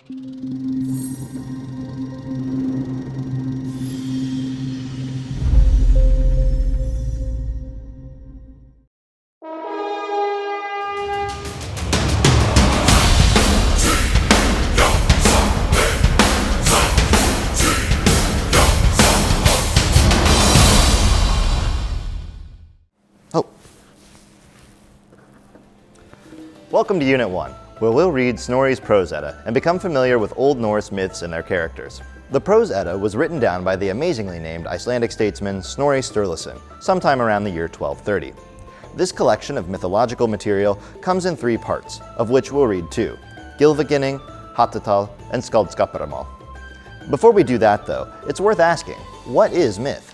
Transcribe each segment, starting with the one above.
Welcome to Unit 1, where we'll read Snorri's Prose Edda and become familiar with Old Norse myths and their characters. The Prose Edda was written down by the amazingly named Icelandic statesman Snorri Sturluson sometime around the year 1230. This collection of mythological material comes in 3 parts, of which we'll read 2, Gylfaginning, Hatatal, and Skaldskaparmál. Before we do that though, it's worth asking, what is myth?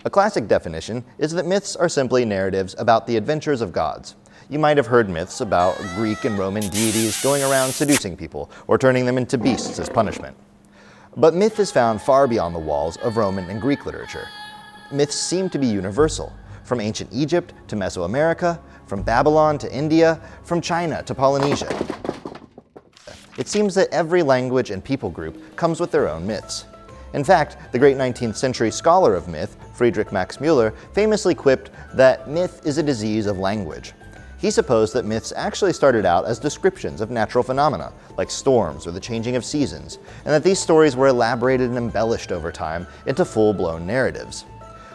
A classic definition is that myths are simply narratives about the adventures of gods. You might have heard myths about Greek and Roman deities going around seducing people or turning them into beasts as punishment. But myth is found far beyond the walls of Roman and Greek literature. Myths seem to be universal, from ancient Egypt to Mesoamerica, from Babylon to India, from China to Polynesia. It seems that every language and people group comes with their own myths. In fact, the great 19th century scholar of myth, Friedrich Max Müller, famously quipped that myth is a disease of language. He supposed that myths actually started out as descriptions of natural phenomena, like storms or the changing of seasons, and that these stories were elaborated and embellished over time into full-blown narratives.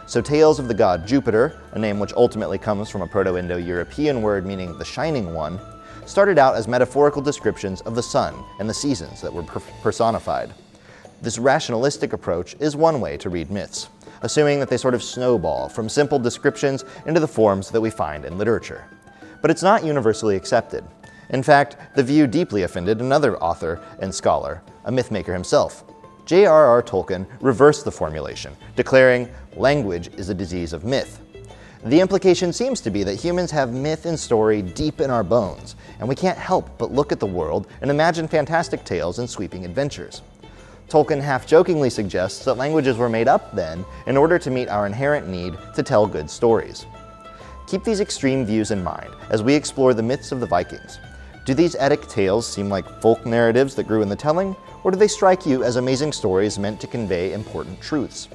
So tales of the god Jupiter, a name which ultimately comes from a Proto-Indo-European word meaning the shining one, started out as metaphorical descriptions of the sun and the seasons that were personified. This rationalistic approach is one way to read myths, assuming that they sort of snowball from simple descriptions into the forms that we find in literature. But it's not universally accepted. In fact, the view deeply offended another author and scholar, a mythmaker himself. J.R.R. Tolkien reversed the formulation, declaring, "Language is a disease of myth." The implication seems to be that humans have myth and story deep in our bones, and we can't help but look at the world and imagine fantastic tales and sweeping adventures. Tolkien half-jokingly suggests that languages were made up then in order to meet our inherent need to tell good stories. Keep these extreme views in mind as we explore the myths of the Vikings. Do these Eddic tales seem like folk narratives that grew in the telling, or do they strike you as amazing stories meant to convey important truths?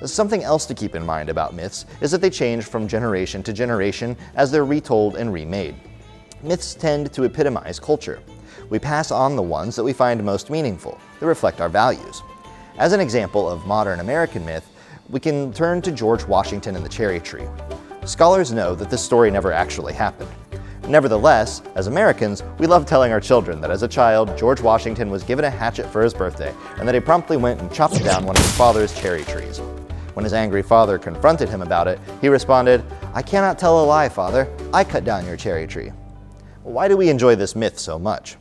Something else to keep in mind about myths is that they change from generation to generation as they're retold and remade. Myths tend to epitomize culture. We pass on the ones that we find most meaningful, that reflect our values. As an example of modern American myth, we can turn to George Washington and the cherry tree. Scholars know that this story never actually happened. Nevertheless, as Americans, we love telling our children that as a child, George Washington was given a hatchet for his birthday, and that he promptly went and chopped down one of his father's cherry trees. When his angry father confronted him about it, he responded, "I cannot tell a lie, father. I cut down your cherry tree." Why do we enjoy this myth so much?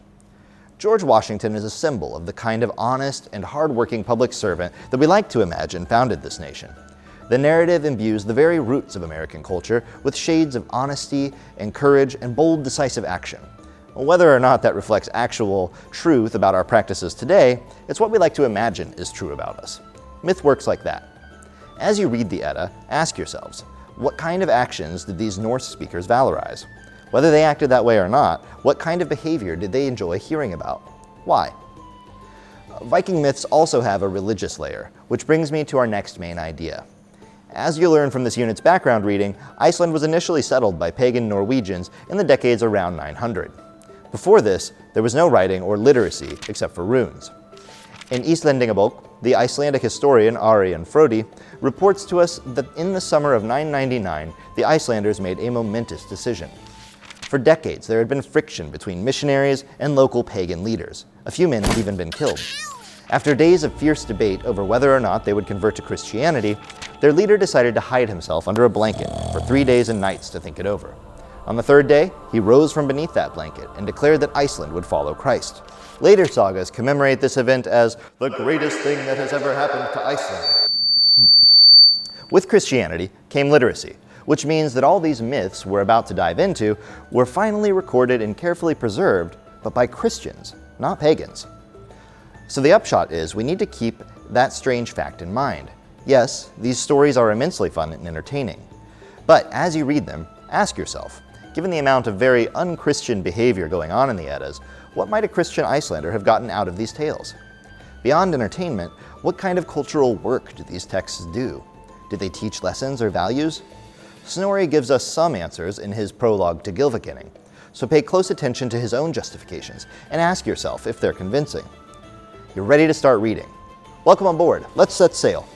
George Washington is a symbol of the kind of honest and hard-working public servant that we like to imagine founded this nation. The narrative imbues the very roots of American culture with shades of honesty and courage and bold, decisive action. Whether or not that reflects actual truth about our practices today, it's what we like to imagine is true about us. Myth works like that. As you read the Edda, ask yourselves, what kind of actions did these Norse speakers valorize? Whether they acted that way or not, what kind of behavior did they enjoy hearing about? Why? Viking myths also have a religious layer, which brings me to our next main idea. As you learn from this unit's background reading, Iceland was initially settled by pagan Norwegians in the decades around 900. Before this, there was no writing or literacy except for runes. In Íslendingabók, the Icelandic historian Arian Frodi reports to us that in the summer of 999, the Icelanders made a momentous decision. For decades, there had been friction between missionaries and local pagan leaders. A few men had even been killed. After days of fierce debate over whether or not they would convert to Christianity, their leader decided to hide himself under a blanket for 3 days and nights to think it over. On the 3rd day, he rose from beneath that blanket and declared that Iceland would follow Christ. Later sagas commemorate this event as the greatest thing that has ever happened to Iceland. With Christianity came literacy, which means that all these myths we're about to dive into were finally recorded and carefully preserved, but by Christians, not pagans. So the upshot is we need to keep that strange fact in mind. Yes, these stories are immensely fun and entertaining. But as you read them, ask yourself, Given the amount of very unchristian behavior going on in the Eddas, what might a Christian Icelander have gotten out of these tales? Beyond entertainment, what kind of cultural work do these texts do? Did they teach lessons or values? Snorri gives us some answers in his prologue to Gylfaginning, so pay close attention to his own justifications and ask yourself if they're convincing. You're ready to start reading. Welcome on board. Let's set sail.